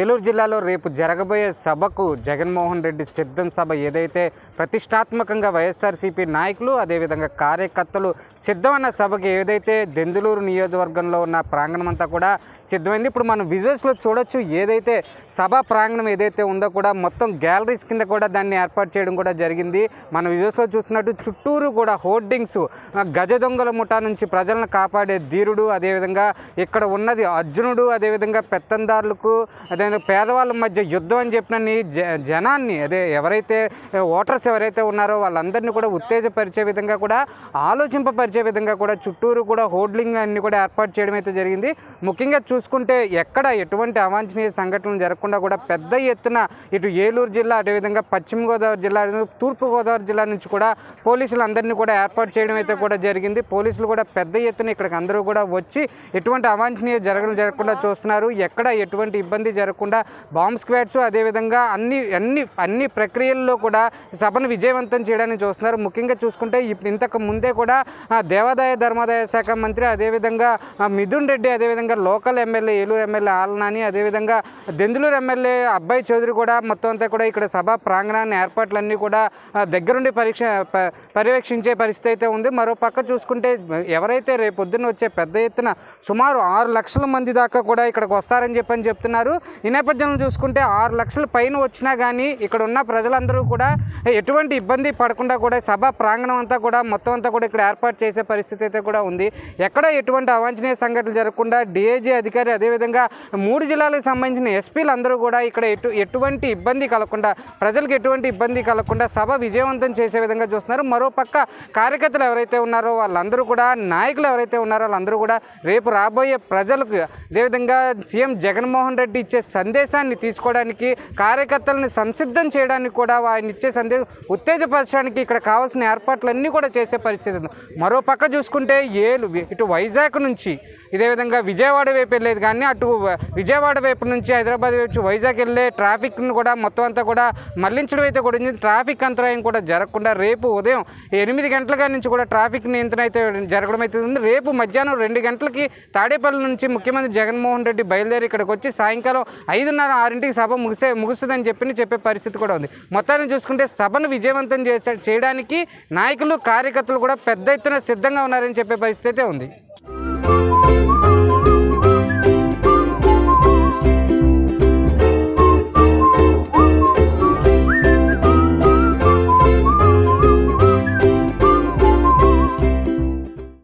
ఏలూరు జిల్లాలో రేపు జరగబోయే సభకు జగన్మోహన్ రెడ్డి సిద్ధం సభ ఏదైతే ప్రతిష్టాత్మకంగా వైఎస్ఆర్సీపీ నాయకులు అదేవిధంగా కార్యకర్తలు సిద్ధమన్న సభకి ఏదైతే దెందులూరు నియోజకవర్గంలో ఉన్న ప్రాంగణం అంతా కూడా సిద్ధమైంది. ఇప్పుడు మనం విజువల్స్లో చూడొచ్చు. ఏదైతే సభా ప్రాంగణం ఏదైతే ఉందో కూడా మొత్తం గ్యాలరీస్ కింద కూడా దాన్ని ఏర్పాటు చేయడం కూడా జరిగింది. మనం విజువల్స్లో చూస్తున్నట్టు చుట్టూరు కూడా హోర్డింగ్స్, గజ దొంగల ముఠా నుంచి ప్రజలను కాపాడే ధీరుడు, అదేవిధంగా ఇక్కడ ఉన్నది అర్జునుడు, అదేవిధంగా పెత్తందారులకు అదేవిధంగా పేదవాళ్ళ మధ్య యుద్ధం అని చెప్పిన జనాన్ని ఎవరైతే ఓటర్స్ ఎవరైతే ఉన్నారో వాళ్ళందరినీ కూడా ఉత్తేజపరిచే విధంగా కూడా ఆలోచింపరిచే విధంగా కూడా చుట్టూరు కూడా హోర్డింగ్ అన్ని కూడా ఏర్పాటు చేయడం అయితే జరిగింది. ముఖ్యంగా చూసుకుంటే ఎక్కడ ఎటువంటి అవాంఛనీయ సంఘటనలు జరగకుండా కూడా పెద్ద ఎత్తున ఇటు ఏలూరు జిల్లా, అదేవిధంగా పశ్చిమ గోదావరి జిల్లా, తూర్పుగోదావరి జిల్లా నుంచి కూడా పోలీసులందరినీ కూడా ఏర్పాటు చేయడం అయితే కూడా జరిగింది. పోలీసులు కూడా పెద్ద ఎత్తున ఇక్కడికి అందరూ కూడా వచ్చి ఎటువంటి అవాంఛనీయ జరగకుండా చూస్తున్నారు. ఎక్కడ ఎటువంటి ఇబ్బంది జరగకుండా బాంబ్ స్క్వాడ్స్ అదేవిధంగా అన్ని ప్రక్రియల్లో కూడా సభను విజయవంతం చేయడానికి చూస్తున్నారు. ముఖ్యంగా చూసుకుంటే ఇంతకు ముందే కూడా దేవాదాయ ధర్మాదాయ శాఖ మంత్రి, అదేవిధంగా మిథున్ రెడ్డి, అదేవిధంగా లోకల్ ఎమ్మెల్యే ఏలూరు ఎమ్మెల్యే ఆలనాని, అదేవిధంగా దెందులూరు ఎమ్మెల్యే అబ్బాయి చౌదరి కూడా మొత్తం అంతా కూడా ఇక్కడ సభా ప్రాంగణాన్ని ఏర్పాట్లన్నీ కూడా దగ్గరుండి పర్యవేక్షించే పరిస్థితి అయితే ఉంది. మరో పక్క చూసుకుంటే ఎవరైతే రేపు పొద్దున్న వచ్చే పెద్ద ఎత్తున సుమారు 6 లక్షల మంది దాకా కూడా ఇక్కడికి వస్తారని చెప్తున్నారు. ఈ నేపథ్యంలో చూసుకుంటే 6 లక్షల పైన వచ్చినా కానీ ఇక్కడ ఉన్న ప్రజలందరూ కూడా ఎటువంటి ఇబ్బంది పడకుండా కూడా సభా ప్రాంగణం అంతా కూడా మొత్తం అంతా కూడా ఇక్కడ ఏర్పాటు చేసే పరిస్థితి అయితే కూడా ఉంది. ఎక్కడ ఎటువంటి అవాంఛనీయ సంఘటనలు జరగకుండా డిఐజీ అధికారి, అదేవిధంగా 3 జిల్లాలకు సంబంధించిన ఎస్పీలు అందరూ కూడా ఇక్కడ ఎటువంటి ఇబ్బంది కలగకుండా, ప్రజలకు ఎటువంటి ఇబ్బంది కలగకుండా సభ విజయవంతం చేసే విధంగా చూస్తున్నారు. మరోపక్క కార్యకర్తలు ఎవరైతే ఉన్నారో వాళ్ళందరూ కూడా, నాయకులు ఎవరైతే ఉన్నారో వాళ్ళందరూ కూడా రేపు రాబోయే ప్రజలకు అదేవిధంగా సీఎం జగన్మోహన్ రెడ్డి ఇచ్చే సందేశాన్ని తీసుకోవడానికి, కార్యకర్తలను సంసిద్ధం చేయడానికి కూడా ఆయన ఇచ్చే సందేశం ఉత్తేజపరచడానికి ఇక్కడ కావాల్సిన ఏర్పాట్లన్నీ కూడా చేసే పరిస్థితి ఉంది. మరో పక్క చూసుకుంటే ఇటు వైజాగ్ నుంచి ఇదే విధంగా విజయవాడ వైపు వెళ్ళేది కానీ అటు విజయవాడ వైపు నుంచి హైదరాబాద్ వైపు వైజాగ్ వెళ్ళే ట్రాఫిక్ను కూడా మొత్తం అంతా కూడా మళ్లించడం అయితే కూడా ట్రాఫిక్ అంతరాయం కూడా జరగకుండా రేపు ఉదయం 8 గంటల నుంచి కూడా ట్రాఫిక్ నియంత్రణ అయితే జరగడం అయితే ఉంది. రేపు మధ్యాహ్నం 2 గంటలకి తాడేపల్లి నుంచి ముఖ్యమంత్రి జగన్మోహన్ రెడ్డి బయలుదేరి ఇక్కడికి వచ్చి సాయంకాలం 5:30-6ంటికి సభ ముగుస్తుందని చెప్పే పరిస్థితి కూడా ఉంది. మొత్తాన్ని చూసుకుంటే సభను విజయవంతం చేయడానికి నాయకులు, కార్యకర్తలు కూడా పెద్ద ఎత్తున సిద్ధంగా ఉన్నారని చెప్పే పరిస్థితి అయితే ఉంది.